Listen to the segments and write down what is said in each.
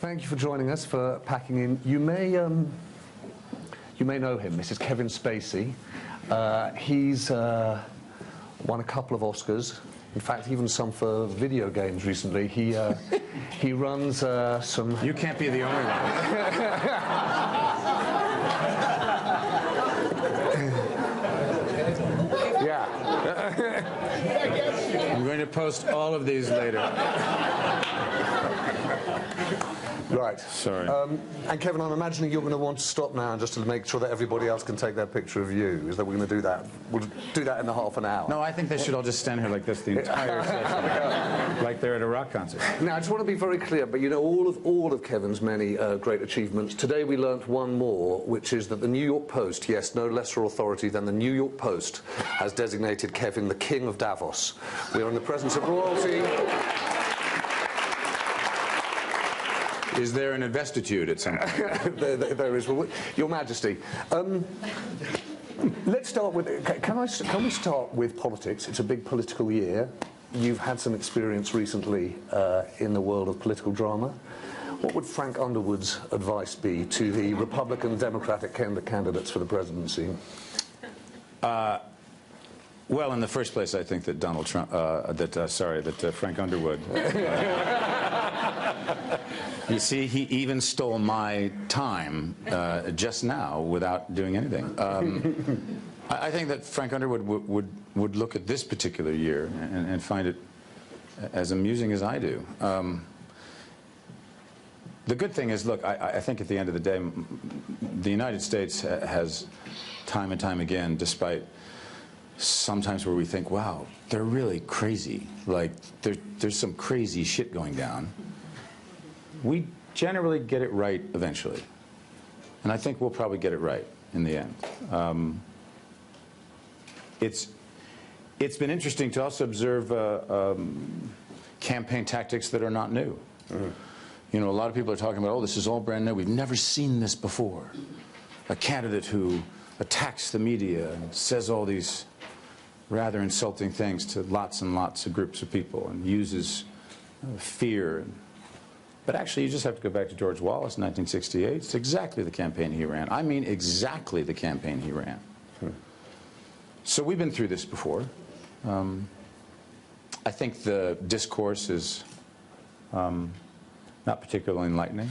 Thank you for joining us, for packing in. You may know him. This is Kevin Spacey. He's won a couple of Oscars. In fact, even some for video games recently. He runs some... You can't be the only one. Yeah. I'm going to post all of these later. Right. Sorry. And Kevin, I'm imagining you're going to want to stop now just to make sure that everybody else can take their picture of you. Is that we're going to do that? We'll do that in the half an hour. No, I think they should all just stand here like this the entire session, like they're at a rock concert. Now, I just want to be very clear, but you know all of Kevin's many great achievements. Today we learnt one more, which is that the New York Post, yes, no lesser authority than the New York Post, has designated Kevin the King of Davos. We are in the presence of royalty. Is there an investitude at some point? there is. Well, Your Majesty, let's start with... Can we start with politics? It's a big political year. You've had some experience recently in the world of political drama. What would Frank Underwood's advice be to the Republican and Democratic candidates for the presidency? Well, in the first place, I think that Donald Trump, that Frank Underwood. You see, he even stole my time just now without doing anything. I think that Frank Underwood would look at this particular year and find it as amusing as I do. The good thing is, look, I think at the end of the day, the United States has time and time again, despite sometimes where we think, wow, they're really crazy, like there's some crazy shit going down, we generally get it right eventually. And I think we'll probably get it right in the end. It's been interesting to also observe campaign tactics that are not new. You know, a lot of people are talking about, oh, this is all brand new. We've never seen this before. A candidate who attacks the media and says all these rather insulting things to lots and lots of groups of people and uses fear. But actually, you just have to go back to George Wallace in 1968. It's exactly the campaign he ran. I mean, exactly the campaign he ran. So we've been through this before. I think the discourse is not particularly enlightening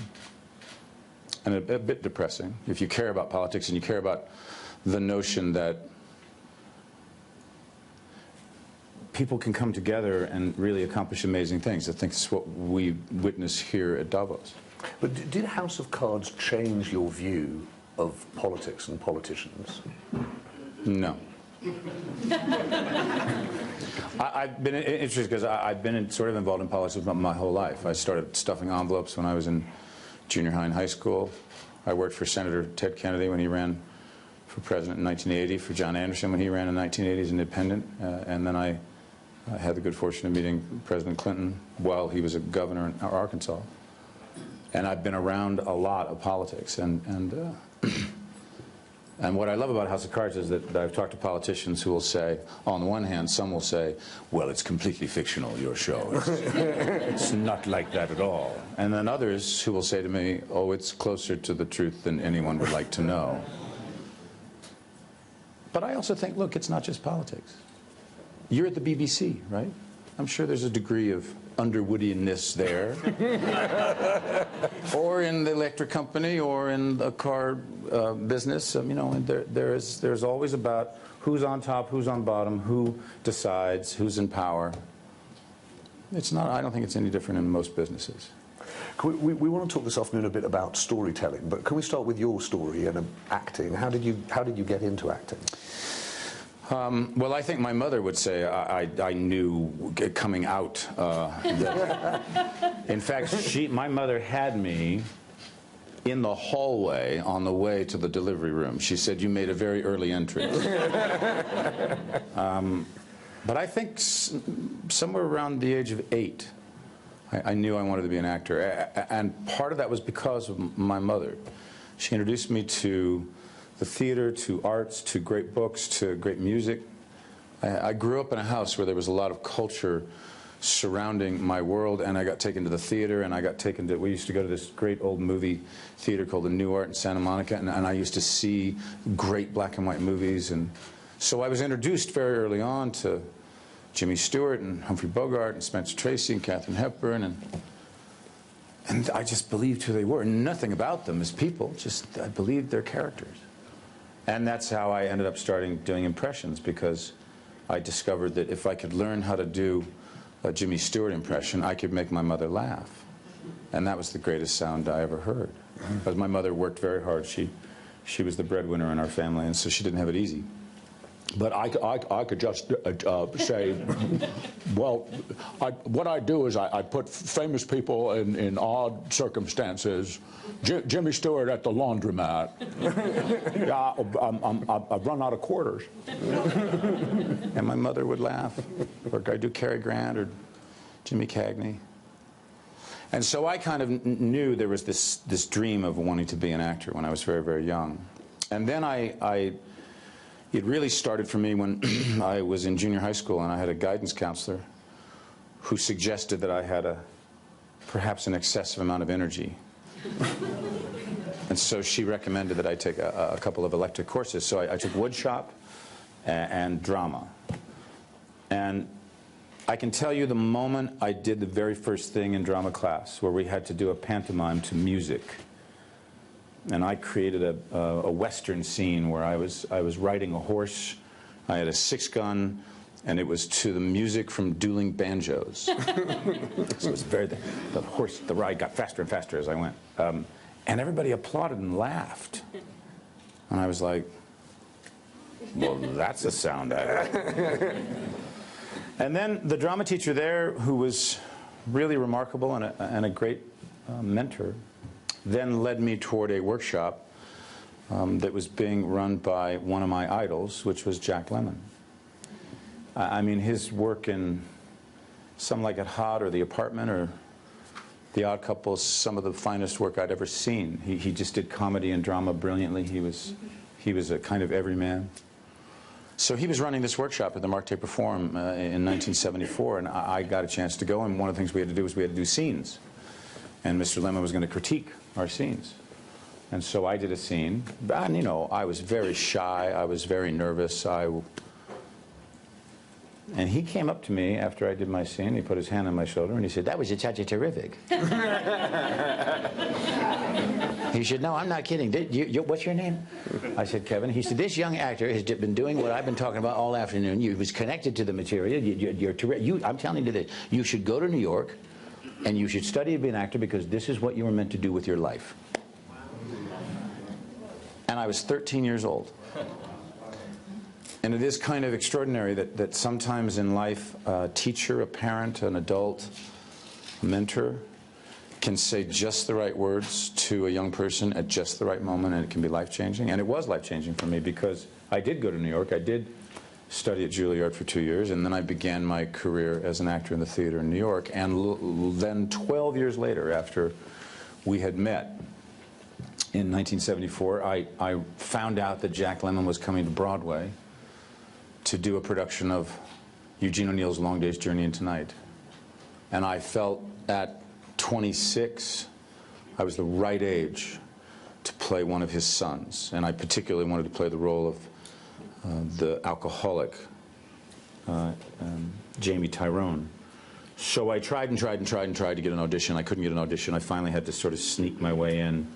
and a bit depressing. If you care about politics and you care about the notion that people can come together and really accomplish amazing things. I think that's what we witness here at Davos. But did House of Cards change your view of politics and politicians? No. I've been interested because I've been sort of involved in politics my whole life. I started stuffing envelopes when I was in junior high and high school. I worked for Senator Ted Kennedy when he ran for president in 1980, for John Anderson when he ran in 1980 as independent, and then I had the good fortune of meeting President Clinton while he was a governor in Arkansas. And I've been around a lot of politics. And what I love about House of Cards is that I've talked to politicians who will say, on the one hand, some will say, well, it's completely fictional, your show. It's not like that at all. And then others who will say to me, oh, it's closer to the truth than anyone would like to know. But I also think, look, it's not just politics. You're at the BBC, right? I'm sure there's a degree of Underwoodianness there. Or in the electric company, or in the car business. You know, there's always about who's on top, who's on bottom, who decides, who's in power. It's not, I don't think it's any different in most businesses. We want to talk this afternoon a bit about storytelling, but can we start with your story and acting? How did you get into acting? Well, I think my mother would say I knew coming out. In fact, my mother had me in the hallway on the way to the delivery room. She said, you made a very early entry. But I think somewhere around the age of 8, I knew I wanted to be an actor. And part of that was because of my mother. She introduced me to the theater, to arts, to great books, to great music. I grew up in a house where there was a lot of culture surrounding my world, and I got taken to the theater, and I got taken to, we used to go to this great old movie theater called the New Art in Santa Monica, and I used to see great black and white movies, and so I was introduced very early on to Jimmy Stewart and Humphrey Bogart and Spencer Tracy and Katharine Hepburn, and I just believed who they were. Nothing about them as people, just I believed their characters. And that's how I ended up starting doing impressions, because I discovered that if I could learn how to do a Jimmy Stewart impression, I could make my mother laugh. And that was the greatest sound I ever heard. Because my mother worked very hard. She was the breadwinner in our family, and so she didn't have it easy. But I could just say, well, what I do is I put famous people in odd circumstances. Jimmy Stewart at the laundromat. I've run out of quarters. And my mother would laugh. Or I'd do Cary Grant or Jimmy Cagney. And so I kind of knew there was this dream of wanting to be an actor when I was very, very young. And then it really started for me when I was in junior high school, and I had a guidance counselor who suggested that I had perhaps an excessive amount of energy. And so she recommended that I take a couple of elective courses. So I took woodshop and drama. And I can tell you the moment I did the very first thing in drama class, where we had to do a pantomime to music. And I created a Western scene where I was riding a horse. I had a 6-gun, and it was to the music from dueling banjos. So it was the ride got faster and faster as I went. And everybody applauded and laughed. And I was like, well, that's a sound actor. And then the drama teacher there, who was really remarkable and a great mentor, then led me toward a workshop that was being run by one of my idols, which was Jack Lemmon. I mean, his work in Some Like It Hot or The Apartment or The Odd Couple is some of the finest work I'd ever seen. He just did comedy and drama brilliantly. He was a kind of everyman. So he was running this workshop at the Mark Taper Forum in 1974, and I got a chance to go, and one of the things we had to do was we had to do scenes. And Mr. Lemmon was going to critique our scenes. And so I did a scene. And, you know, I was very shy. I was very nervous. And he came up to me after I did my scene. He put his hand on my shoulder, and he said, "That was terrific." He said, "No, I'm not kidding. What's your name?" I said, "Kevin." He said, "This young actor has been doing what I've been talking about all afternoon. He was connected to the material. I'm telling you this. You should go to New York, and you should study to be an actor, because this is what you were meant to do with your life." And I was 13 years old. And it is kind of extraordinary that sometimes in life, a teacher, a parent, an adult, a mentor can say just the right words to a young person at just the right moment, and it can be life-changing. And it was life-changing for me, because I did go to New York. I did study at Juilliard for 2 years, and then I began my career as an actor in the theater in New York. And then 12 years later, after we had met in 1974, I found out that Jack Lemmon was coming to Broadway to do a production of Eugene O'Neill's Long Day's Journey into Night. And I felt at 26, I was the right age to play one of his sons. And I particularly wanted to play the role of the alcoholic Jamie Tyrone. So I tried and tried and tried and tried to get an audition. I couldn't get an audition. I finally had to sort of sneak my way in.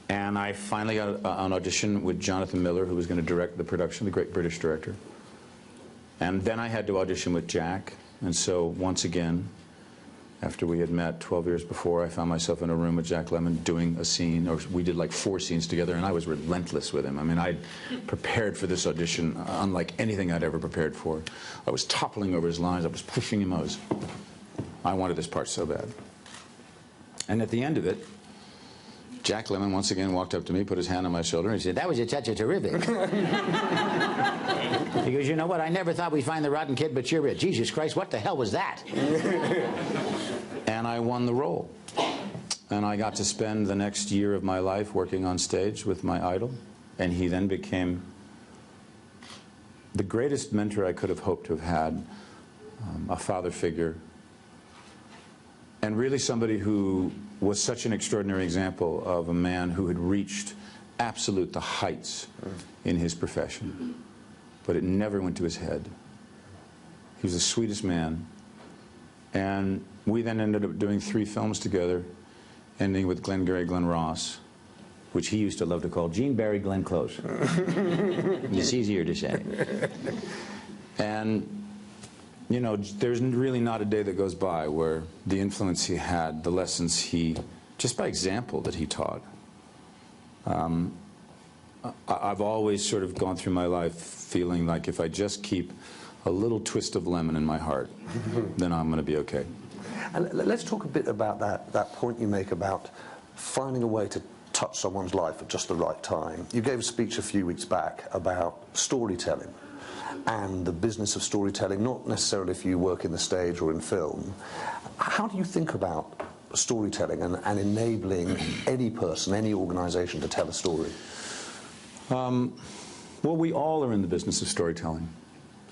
And I finally got an audition with Jonathan Miller, who was going to direct the production, the great British director. And then I had to audition with Jack. And so once again, after we had met 12 years before, I found myself in a room with Jack Lemmon doing a scene, or we did like 4 scenes together, and I was relentless with him. I mean, I'd prepared for this audition unlike anything I'd ever prepared for. I was toppling over his lines. I was pushing him. I wanted this part so bad. And at the end of it, Jack Lemmon once again walked up to me, put his hand on my shoulder, and he said, "That was terrific." He goes, "You know what? I never thought we'd find the rotten kid, but you're it. Jesus Christ, what the hell was that?" And I won the role. And I got to spend the next year of my life working on stage with my idol. And he then became the greatest mentor I could have hoped to have had. a father figure, and really somebody who was such an extraordinary example of a man who had reached the heights in his profession, but it never went to his head. He was the sweetest man, and we then ended up doing 3 films together, ending with Glengarry Glen Ross, which he used to love to call Gene Barry Glenn Close. It's easier to say. And you know, there's really not a day that goes by where the influence he had, the lessons he, just by example that he taught. I've always sort of gone through my life feeling like if I just keep a little twist of lemon in my heart, then I'm going to be okay. And let's talk a bit about that point you make about finding a way to touch someone's life at just the right time. You gave a speech a few weeks back about storytelling and the business of storytelling, not necessarily if you work in the stage or in film. How do you think about storytelling and enabling any person, any organization to tell a story? Well, we all are in the business of storytelling.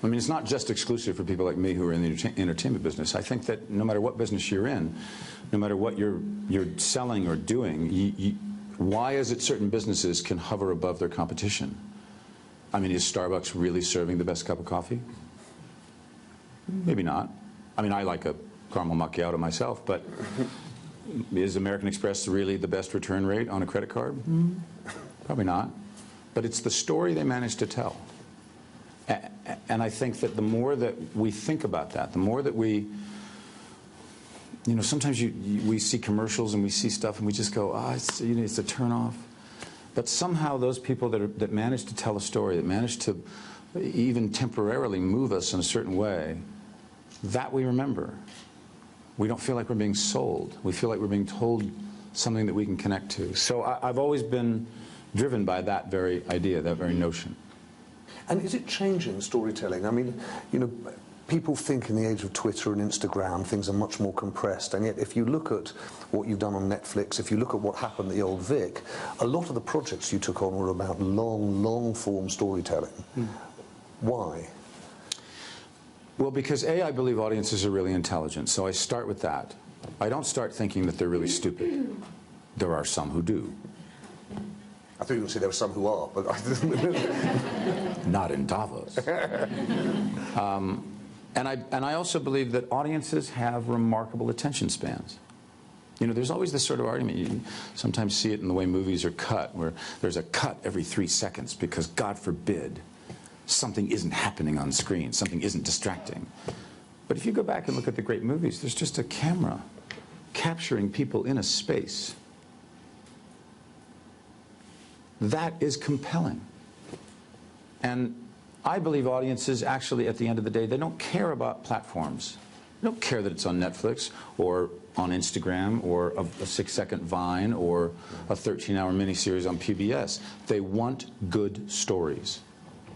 I mean, it's not just exclusive for people like me who are in the entertainment business. I think that no matter what business you're in, no matter what you're selling or doing, why is it certain businesses can hover above their competition? I mean, is Starbucks really serving the best cup of coffee? Maybe not. I mean, I like a caramel macchiato myself, but is American Express really the best return rate on a credit card? Probably not. But it's the story they managed to tell. And I think that the more that we think about that, the more that we, you know, sometimes we see commercials and we see stuff and we just go, it's, you know, it's a turnoff. But somehow those people that manage to tell a story, that manage to even temporarily move us in a certain way, that we remember. We don't feel like we're being sold. We feel like we're being told something that we can connect to. So I've always been driven by that very idea, that very notion. And is it changing storytelling? I mean, you know, people think in the age of Twitter and Instagram, things are much more compressed, and yet if you look at what you've done on Netflix, if you look at what happened at the Old Vic, a lot of the projects you took on were about long-form storytelling. Why? Well, because I believe audiences are really intelligent, so I start with that. I don't start thinking that they're really stupid. There are some who do. I thought you were going to say there were some who are, but not in Davos. And I also believe that audiences have remarkable attention spans. You know, there's always this sort of argument. You sometimes see it in the way movies are cut, where there's a cut every 3 seconds because, God forbid, something isn't happening on screen, something isn't distracting. But if you go back and look at the great movies, there's just a camera capturing people in a space. That is compelling. And I believe audiences actually, at the end of the day, they don't care about platforms. They don't care that it's on Netflix or on Instagram or a 6-second Vine or a 13-hour miniseries on PBS. They want good stories.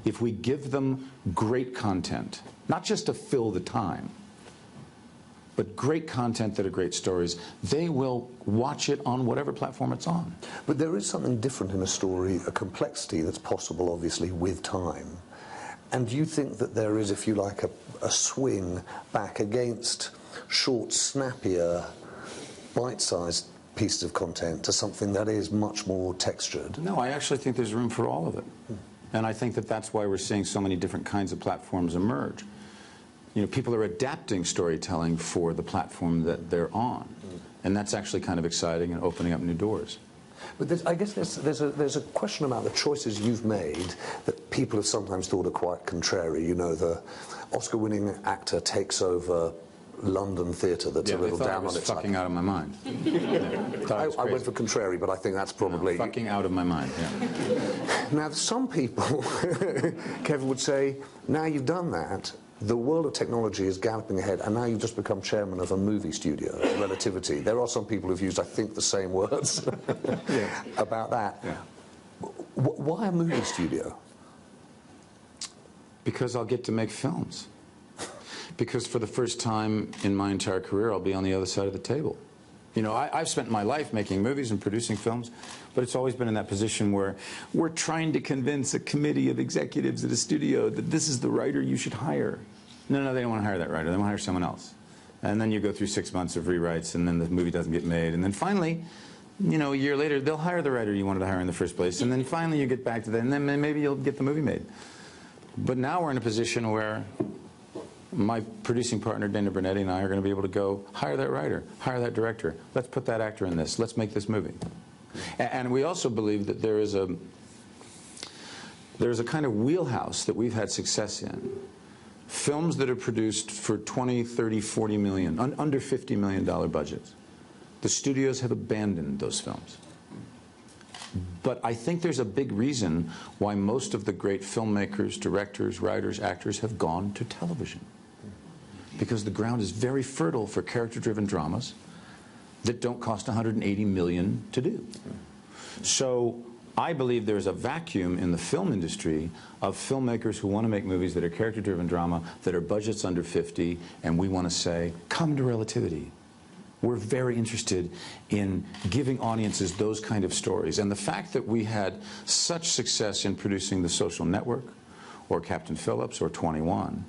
If we give them great content, not just to fill the time, but great content that are great stories, they will watch it on whatever platform it's on. But there is something different in a story, a complexity that's possible, obviously, with time. And do you think that there is, if you like, a swing back against short, snappier, bite-sized pieces of content to something that is much more textured? No, I actually think there's room for all of it. And I think that that's why we're seeing so many different kinds of platforms emerge. You know, people are adapting storytelling for the platform that they're on. And that's actually kind of exciting and opening up new doors. But I guess there's a question about the choices you've made that people have sometimes thought are quite contrary. You know, the Oscar-winning actor takes over London theatre that's a little down on its luck. Fucking out of my mind. I went for contrary, but I think that's probably... No, fucking out of my mind, yeah. Now, some people, Kevin, would say, now you've done that, the world of technology is galloping ahead, and now you've just become chairman of a movie studio, Relativity. There are some people who've used, I think, the same words about that. Yeah. Why a movie studio? Because I'll get to make films. Because for the first time in my entire career, I'll be on the other side of the table. You know, I've spent my life making movies and producing films, but it's always been in that position where we're trying to convince a committee of executives at a studio that this is the writer you should hire. No, they don't want to hire that writer. They want to hire someone else. And then you go through 6 months of rewrites, and then the movie doesn't get made. And then finally, you know, a year later, they'll hire the writer you wanted to hire in the first place. And then finally you get back to that, and then maybe you'll get the movie made. But now we're in a position where my producing partner, Dana Bernetti, and I are going to be able to go hire that writer, hire that director. Let's put that actor in this. Let's make this movie. And we also believe that there is a kind of wheelhouse that we've had success in. Films that are produced for 20, 30, 40 million, under $50 million budgets. The studios have abandoned those films. But I think there's a big reason why most of the great filmmakers, directors, writers, actors have gone to television. Because the ground is very fertile for character-driven dramas that don't cost $180 million to do. So I believe there's a vacuum in the film industry of filmmakers who want to make movies that are character-driven drama, that are budgets under 50, and we want to say, come to Relativity. We're very interested in giving audiences those kind of stories. And the fact that we had such success in producing The Social Network, or Captain Phillips, or 21,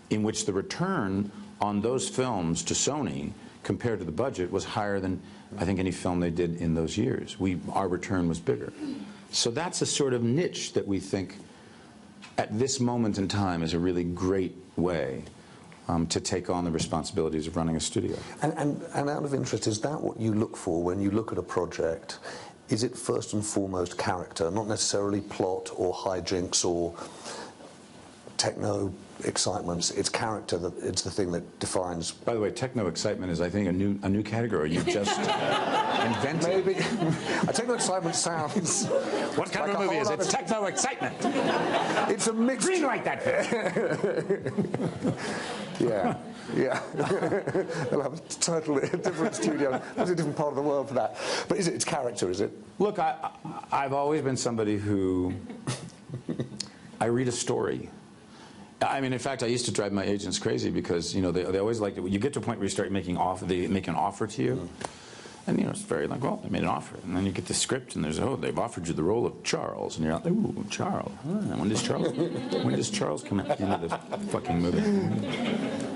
in which the return on those films to Sony compared to the budget was higher than I think any film they did in those years. Our return was bigger. So that's a sort of niche that we think at this moment in time is a really great way to take on the responsibilities of running a studio. And out of interest, is that what you look for when you look at a project? Is it first and foremost character, not necessarily plot or hijinks or techno excitements? It's character that it's the thing that defines. By the way, techno excitement is, I think, a new category you've just invented. Maybe. Techno excitement sounds. What kind of a movie is it? It's techno excitement. It's a mix. Greenlight that film. Yeah. They'll have a totally different studio. There's a different part of the world for that. But it's character, is it? Look, I've always been somebody who I read a story. I mean, in fact, I used to drive my agents crazy because, you know, they always liked it. You get to a point where you start making they make an offer to you. And, you know, it's very like, well, they made an offer. And then you get the script, and there's, oh, they've offered you the role of Charles. And you're like, ooh, Charles. When does Charles come into the fucking movie?